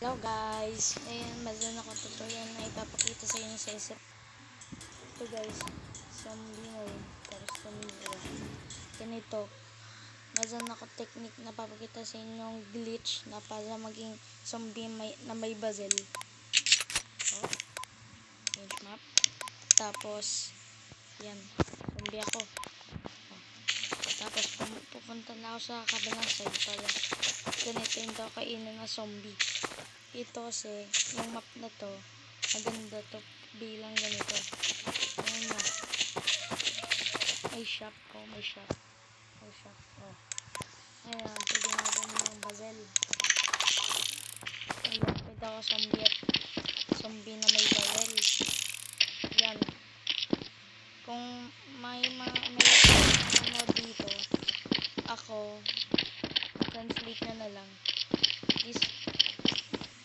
Hello guys, ngayon meron ako tutorial na ipapakita sa inyo sa isip. Ito guys, zombie mode, tapos tumira. Ganito, meron ako technique na papakita sa inyo yung glitch na para maging zombie na may bazel. Oh, change map. Tapos, yan, zombie ako. Oh. Tapos pupunta na ako sa kabilang side para ganito yung kainin na zombie. Ito kasi, yung map na to, maganda to bilang ganito. Ayan na. May shop. Oh, may shop. May shop. Oh. Ayan, pwede natin yung bazel. Ayan, pwede ako zombie na may bazel. Ayan. Kung may ano dito, ako, translate na lang.